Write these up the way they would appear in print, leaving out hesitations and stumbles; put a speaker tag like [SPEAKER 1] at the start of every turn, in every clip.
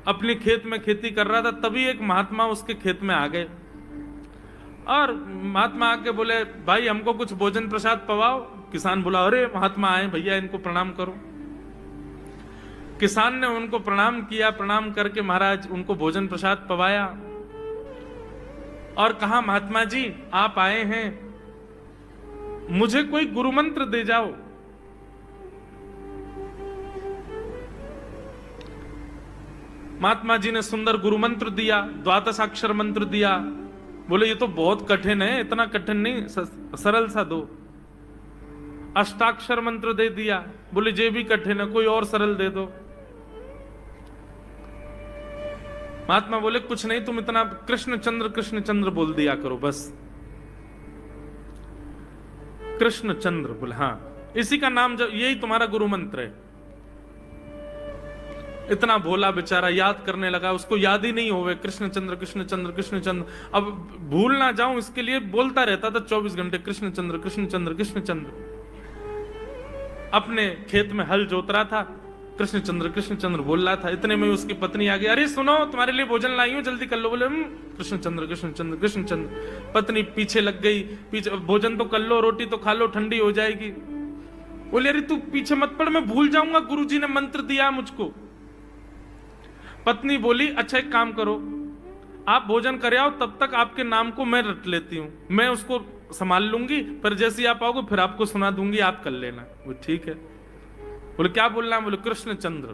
[SPEAKER 1] अपने खेत में खेती कर रहा था, तभी एक महात्मा उसके खेत में आ गए और महात्मा आके बोले, भाई हमको कुछ भोजन प्रसाद पवाओ। किसान बोला, अरे महात्मा आए भैया, इनको प्रणाम करो। किसान ने उनको प्रणाम किया, प्रणाम करके महाराज उनको भोजन प्रसाद पवाया और कहा, महात्मा जी आप आए हैं, मुझे कोई गुरु मंत्र दे जाओ। महात्मा जी ने सुंदर गुरु मंत्र दिया, द्वादशाक्षर मंत्र दिया। बोले ये तो बहुत कठिन है, इतना कठिन नहीं, सरल सा दो। अष्टाक्षर मंत्र दे दिया। बोले ये भी कठिन है, कोई और सरल दे दो। महात्मा बोले कुछ नहीं, तुम इतना कृष्ण चंद्र बोल दिया करो बस। कृष्ण चंद्र बोले, हाँ इसी का नाम, जब यही तुम्हारा गुरु मंत्र है। इतना भोला बेचारा याद करने लगा, उसको याद ही नहीं होवे कृष्ण चंद्र कृष्ण चंद्र कृष्ण चंद्र। अब भूल ना जाऊं इसके लिए बोलता रहता था 24 घंटे, कृष्ण चंद्र कृष्ण चंद्र कृष्ण चंद्र। अपने खेत में हल जोत रहा था, कृष्ण चंद्र बोल रहा था। इतने में उसकी पत्नी आ गई, अरे सुनो तुम्हारे लिए भोजन लाई हूं, जल्दी कर लो। बोले कृष्ण चंद्र कृष्ण चंद्र कृष्ण चंद्र। पत्नी पीछे लग गई, पीछे, भोजन तो कर लो, रोटी तो खा लो, ठंडी हो जाएगी। बोले अरे तू पीछे मत पड़, मैं भूल जाऊंगा, गुरुजी ने मंत्र दिया मुझको। पत्नी बोली, अच्छा एक काम करो, आप भोजन कर आओ, तब तक आपके नाम को मैं रट लेती हूं, मैं उसको संभाल लूंगी, पर जैसे ही आप आओगे फिर आपको सुना दूंगी, आप कर लेना। वो ठीक है। बोले क्या बोलना है? बोले कृष्ण चंद्र।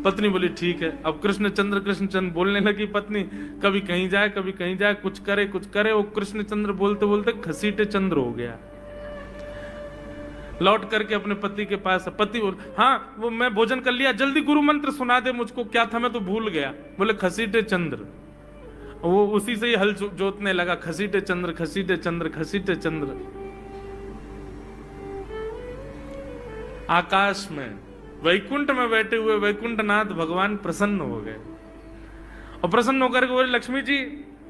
[SPEAKER 1] पत्नी बोली ठीक है। अब कृष्ण चंद्र बोलने लगी पत्नी, कभी कहीं जाए कभी कहीं जाए, कुछ करे। वो कृष्ण चंद्र बोलते बोलते घसीटे चंद्र हो गया। लौट करके अपने पति के पास, पति बोल, हाँ वो मैं भोजन कर लिया, जल्दी गुरु मंत्र सुना दे मुझको, क्या था मैं तो भूल गया। बोले घसीटे चंद्र। वो उसी से ही हल जोतने लगा, घसीटे चंद्र घसीटे चंद्र घसीटे चंद्र। आकाश में वैकुंठ में बैठे हुए वैकुंठनाथ भगवान प्रसन्न हो गए और प्रसन्न होकर के बोले, लक्ष्मी जी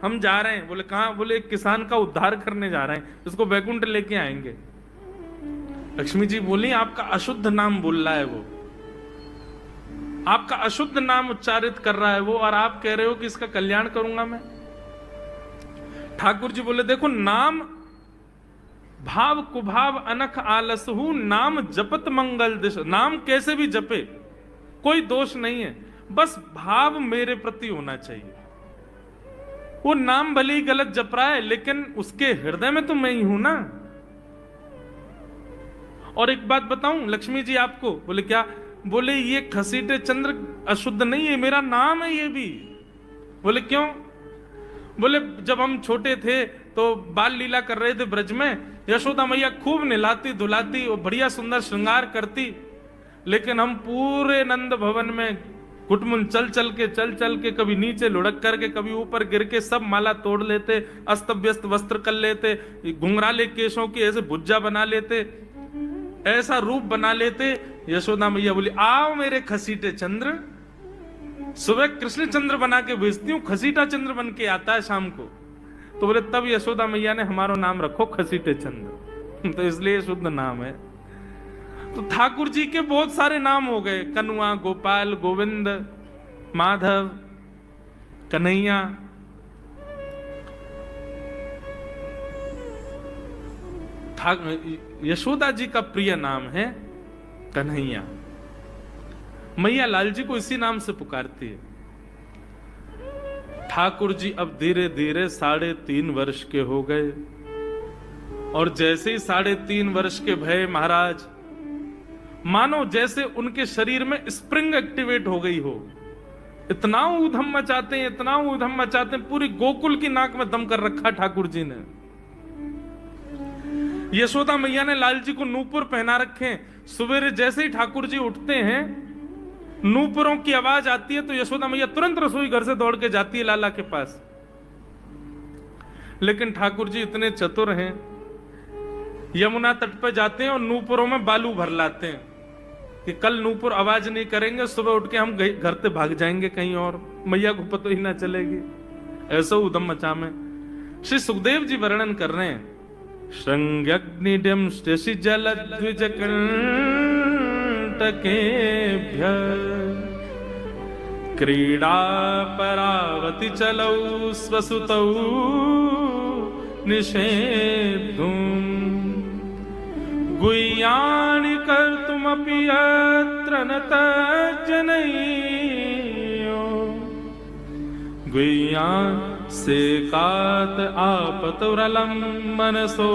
[SPEAKER 1] हम जा रहे हैं। बोले कहां? बोले एक किसान का उद्धार करने जा रहे हैं, उसको वैकुंठ लेके आएंगे। लक्ष्मी जी बोली, आपका अशुद्ध नाम बोल रहा है वो, आपका अशुद्ध नाम उच्चारित कर रहा है वो, और आप कह रहे हो कि इसका कल्याण करूंगा मैं। ठाकुर जी बोले, देखो नाम भाव कुभाव अनख आलसहु, नाम जपत मंगल दिश। नाम कैसे भी जपे कोई दोष नहीं है, बस भाव मेरे प्रति होना चाहिए। वो नाम भले ही गलत जप रहा है, लेकिन उसके हृदय में तो मैं ही हूं ना। और एक बात बताऊं लक्ष्मी जी आपको। बोले क्या? बोले ये घसीटे चंद्र अशुद्ध नहीं है, मेरा नाम है ये भी। बोले क्यों? बोले जब हम छोटे थे तो बाल लीला कर रहे थे ब्रज में, यशोदा मैया खूब नहलाती धुलाती और बढ़िया सुंदर श्रृंगार करती, लेकिन हम पूरे नंद भवन में कुटमुन चल चल के कभी नीचे लुढ़क करके कभी ऊपर गिर के सब माला तोड़ लेते, अस्त व्यस्त वस्त्र कर लेते, घुंघराले केशों की ऐसे भुज्जा बना लेते, ऐसा रूप बना लेते। यशोदा मैया बोली, आओ मेरे खसीटे चंद्र, सुबह कृष्ण चंद्र बना के भेजती हूँ, खसीटा चंद्र बन के आता है शाम को। तो बोले तब यशोदा मैया ने हमारा नाम रखो खसीटे चंद्र, तो इसलिए शुद्ध नाम है। तो ठाकुर जी के बहुत सारे नाम हो गए, कनुआ, गोपाल, गोविंद, माधव, कन्हैया। यशोदा जी का प्रिय नाम है कन्हैया। मैया लाल जी को इसी नाम से पुकारती है। ठाकुर जी अब धीरे धीरे 3.5 वर्ष के हो गए, और जैसे ही 3.5 वर्ष के भय महाराज, मानो जैसे उनके शरीर में स्प्रिंग एक्टिवेट हो गई हो। इतना ऊधम मचाते हैं, इतना ऊधम मचाते हैं, पूरी गोकुल की नाक में दम कर रखा ठाकुर जी ने। यशोदा मैया ने लाल जी को नूपुर पहना रखे। सवेरे जैसे ही ठाकुर जी उठते हैं, नूपुरों की आवाज आती है तो यशोदा मैया तुरंत रसोई घर से दौड़ के जाती है लाला के पास। लेकिन ठाकुर जी इतने चतुर हैं, यमुना तट पर जाते हैं और नूपुरों में बालू भर लाते हैं कि कल नूपुर आवाज नहीं करेंगे, सुबह उठ के हम घर से भाग जाएंगे कहीं और, मैया को पता ही ना चलेगी। ऐसा उदम मचा में श्री सुखदेव जी वर्णन कर रहे हैं, श्रृंग्यग्निडम स्टेशि जल द्विजकंटकेभ्य क्रीडा परावति चलौ स्वसुतौ निषेद्धुम् गुह्यानि कर्तुमपि यत्र न तज्जनयो गुह्यान् सेकात आपतुरलं मनसो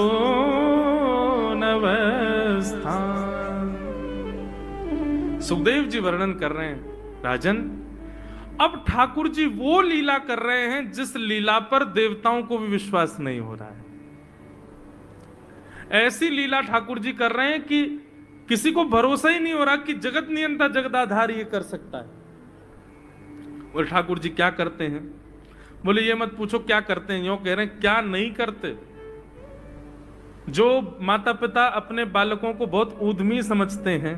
[SPEAKER 1] नवस्थान। सुखदेव जी वर्णन कर रहे हैं, राजन अब ठाकुर जी वो लीला कर रहे हैं जिस लीला पर देवताओं को भी विश्वास नहीं हो रहा है। ऐसी लीला ठाकुर जी कर रहे हैं कि किसी को भरोसा ही नहीं हो रहा कि जगत नियंता जगदाधार ये कर सकता है। बोले ठाकुर जी क्या करते हैं? बोले ये मत पूछो क्या करते हैं, यूं कह रहे हैं क्या नहीं करते। जो माता पिता अपने बालकों को बहुत उद्यमी समझते हैं,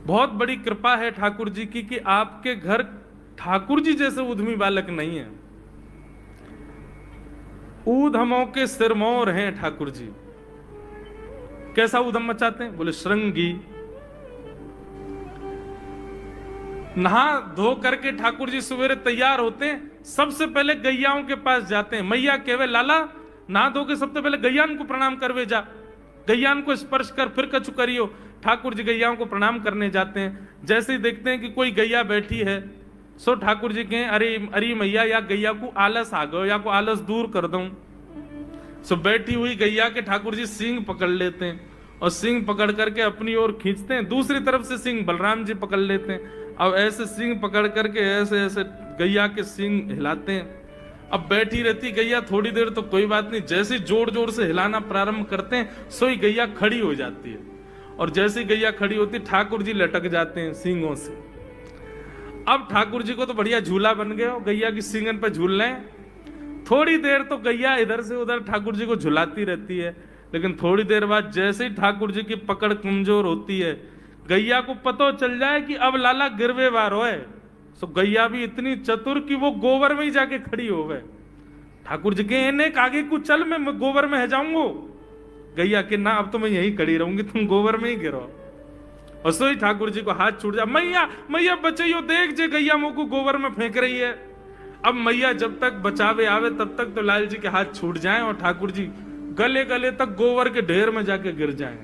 [SPEAKER 1] बहुत बड़ी कृपा है ठाकुर जी की कि आपके घर ठाकुर जी जैसे उद्यमी बालक नहीं है। ऊधमों के सिरमौर हैं ठाकुर जी। कैसा ऊधम मचाते हैं? बोले श्रृंगी। नहा धो करके ठाकुर जी सवेरे तैयार होते हैं, सबसे पहले गैयाओं के पास जाते हैं। मैया कहवे लाला नहा धो के सबसे पहले गैयान को प्रणाम करवे जा, गैयान को स्पर्श कर फिर कछु करियो। ठाकुर जी गैयाओं को प्रणाम करने जाते हैं। जैसे ही देखते हैं कि कोई गैया बैठी है, सो ठाकुर जी कहें अरे अरे मैया या गैया को आलस आ गयो, या को आलस दूर कर दूं। सो बैठी हुई गैया के ठाकुर जी सींग पकड़ लेते हैं और सींग पकड़ करके अपनी ओर खींचते हैं। दूसरी तरफ से सींग बलराम जी पकड़ लेते हैं। अब ऐसे सींग पकड़ करके ऐसे ऐसे गैया के सींग हिलाते हैं। अब बैठी रहती गैया थोड़ी देर तो कोई बात नहीं, जैसे जोर जोर से हिलाना प्रारंभ करते हैं सोई गैया खड़ी हो जाती है। और जैसी गैया खड़ी होती ठाकुर जी लटक जाते हैं सींगों से। अब ठाकुर जी को तो बढ़िया झूला बन गया, गैया की सींगन पे झूल रहे हैं। थोड़ी देर तो गैया इधर से उधर ठाकुर जी को झुलाती रहती है, लेकिन थोड़ी देर बाद जैसे ही ठाकुर जी की पकड़ कमजोर होती है, गैया को पता चल जाए कि अब लाला गिरवे वार होए, तो गैया भी इतनी चतुर कि वो गोबर में ही जाके खड़ी हो गए। ठाकुर जी के इन्हें आगे कुछ चल मैं गोबर में है जाऊंगो। गैया के ना अब तो मैं यही खड़ी रहूंगी, तुम गोबर में ही गिरो। और सोई ठाकुर जी को हाथ छूट जा, मैया मैया बचाइयो, देख जे गैया मुंह को गोबर में फेंक रही है। अब मैया जब तक बचावे आवे तब तक तो लाल जी के हाथ छूट जाएं और ठाकुर जी गले गले तक गोबर के ढेर में जाके गिर जाएं।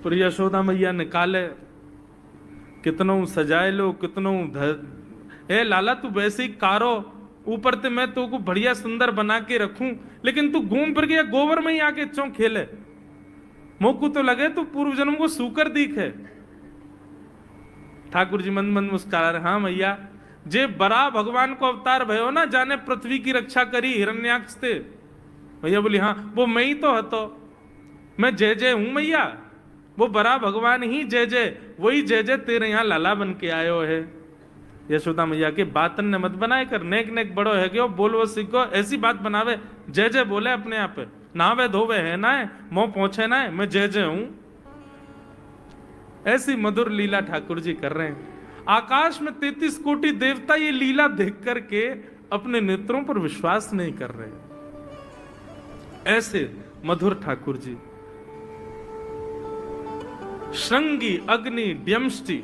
[SPEAKER 1] पर यशोदा मैया निकाले, कितनों सजाए लो, कितनों ए लाला तू वैसे ही कारो, ऊपर ते मैं तो को बढ़िया सुंदर बना के रखूं, लेकिन तू घूम फिर गया गोबर में ही आके चौ खेले। मोकू तो लगे तू पूर्व जन्म को सूकर दीख है। ठाकुर जी मंद मंद मुस्कुरा रहे, हाँ मैया जे बड़ा भगवान को अवतार भयो ना, जाने पृथ्वी की रक्षा करी हिरण्याक्ष थे। भैया बोली हाँ वो मैं ही तो हतो, मैं जय जय हूं मैया, वो बड़ा भगवान ही जय जय, वही जय जय तेरे यहाँ लाला बन के आयो है। यशोदा मैया के बातन ने मत बनाए कर, नेक नेक बड़ो है क्यों बोलो सीखो, ऐसी बात बनावे, जय जय बोले अपने आप पे, नावे धोवे है ना है, मोह पहुंचे ना है, मैं जय जय हूं। ऐसी मधुर लीला ठाकुर जी कर रहे हैं। आकाश में 33 कोटि देवता ये लीला देख करके अपने नेत्रों पर विश्वास नहीं कर रहे। ऐसे मधुर ठाकुर जी। श्रृंगी अग्नि व्यंष्टि।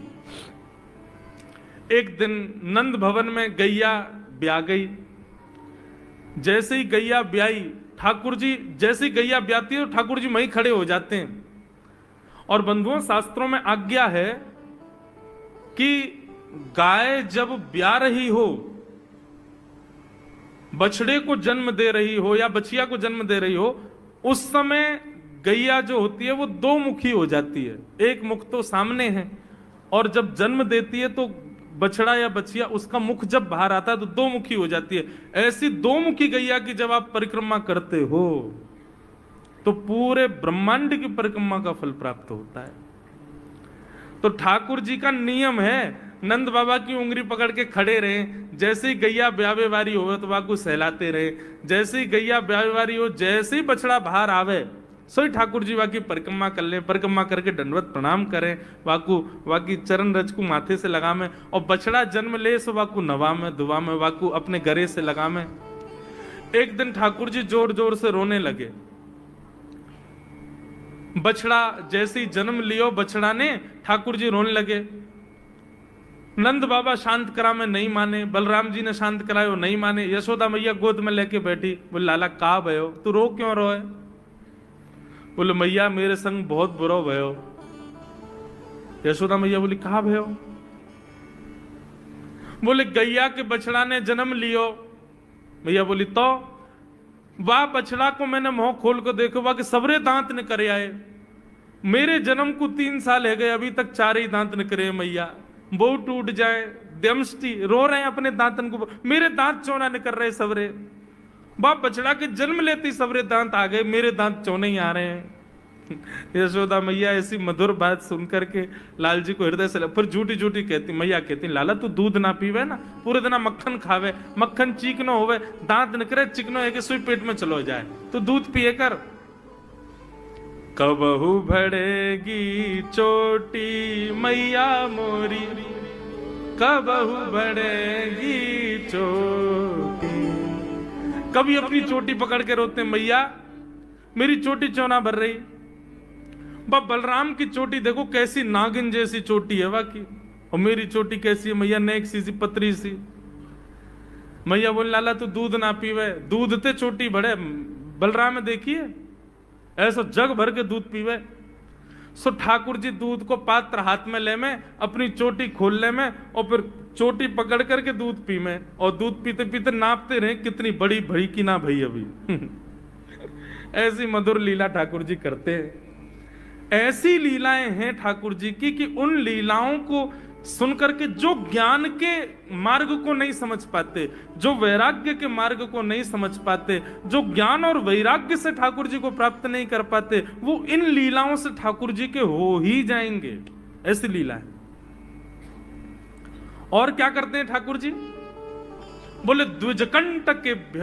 [SPEAKER 1] एक दिन नंद भवन में गैया ब्याह गई। जैसे ही गैया ब्याई, ठाकुर जी जैसे गैया ब्याती है ठाकुर जी वहीं खड़े हो जाते हैं। और बंधुओं शास्त्रों में आज्ञा है कि गाय जब ब्याह रही हो, बछड़े को जन्म दे रही हो या बछिया को जन्म दे रही हो, उस समय गैया जो होती है वो दो मुखी हो जाती है। एक मुख तो सामने है, और जब जन्म देती है तो बछड़ा या बछिया उसका मुख जब बाहर आता है तो दो मुखी हो जाती है। ऐसी दो मुखी गैया की जब आप परिक्रमा करते हो तो पूरे ब्रह्मांड की परिक्रमा का फल प्राप्त होता है। तो ठाकुर जी का नियम है, नंद बाबा की उंगली पकड़ के खड़े रहे, जैसे ही गैया ब्यावे वारी हो तो वाकू सहलाते रहे, जैसे ही गैया ब्यावे वारी हो, जैसे ही बछड़ा बाहर आवे सोई ठाकुर जी वाकी परिक्रमा कर ले, परिक्रमा करके दंडवत प्रणाम करें, वाकू वाकी चरण रज को माथे से लगा में, और बछड़ा जन्म ले सो वाकू नवा में दुआ में वाकू अपने गरे से लगा में। एक दिन ठाकुर जी जोर जोर से रोने लगे। बछड़ा जैसे ही जन्म लियो बछड़ा ने, ठाकुर जी रोने लगे। नंद बाबा शांत करा में नहीं माने, बलराम जी ने शांत करायो नहीं माने। यशोदा मैया गोद में लेके बैठी, बोले लाला का भयो, तू रो क्यों रोए? बोले मैया मेरे संग बहुत बुरा भयो। यशोदा मैया बोली कहा भयो? बोले गैया के बछड़ा ने जन्म लियो। मैया बोली तो वाह बछड़ा को मैंने मुंह खोल को देखो वाह के सबरे दांत न करे आए। मेरे जन्म को 3 साल है गए, अभी तक 4 ही दांत न करे मैया। वो टूट जाए दमष्टि रो रहे हैं अपने दांतन को, मेरे दांत चौना न कर रहे सबरे। बाप बछड़ा के जन्म लेते सबरे दांत आ गए, मेरे दांत चौने ही आ रहे हैं। यशोदा मैया ऐसी मधुर बात सुनकर के लाल जी को हृदय से फिर झूठी झूठी कहती, मैया कहती लाला तू दूध ना पीवे ना, पूरे दिन मक्खन खावे, मक्खन चीकनो होवे, दांत न करे, चिकनो है कि सुई पेट में चलो जाए, तो दूध पिए कर। कबहू बढ़ेगी चोटी मैया मोरी, कबहू बढ़ेगी चोटी। कभी अपनी चोटी पकड़ के रोते मैया मेरी चोटी चौना भर रही। बलराम की चोटी देखो कैसी नागिन जैसी चोटी है वाकई, और मेरी चोटी कैसी है मैया, नेक सी पतरी सी। मैया बोल लाला तू दूध ना पीवे, दूध ते चोटी बढ़े। बलराम देखिए ऐसा जग भर के दूध पीवे। सो ठाकुर जी दूध को पात्र हाथ में ले में, अपनी चोटी खोल ले में, और फिर चोटी पकड़ करके दूध पी में, और दूध पीते पीते नापते रहे कितनी बड़ी भई की ना भई अभी। ऐसी मधुर लीला ठाकुर जी करते हैं। ऐसी लीलाएं हैं ठाकुर जी की कि उन लीलाओं को सुनकर के जो ज्ञान के मार्ग को नहीं समझ पाते, जो वैराग्य के मार्ग को नहीं समझ पाते, जो ज्ञान और वैराग्य से ठाकुर जी को प्राप्त नहीं कर पाते, वो इन लीलाओं से ठाकुर जी के हो ही जाएंगे। ऐसी लीला है। और क्या करते हैं ठाकुर जी? बोले द्विजकंटकेभ्य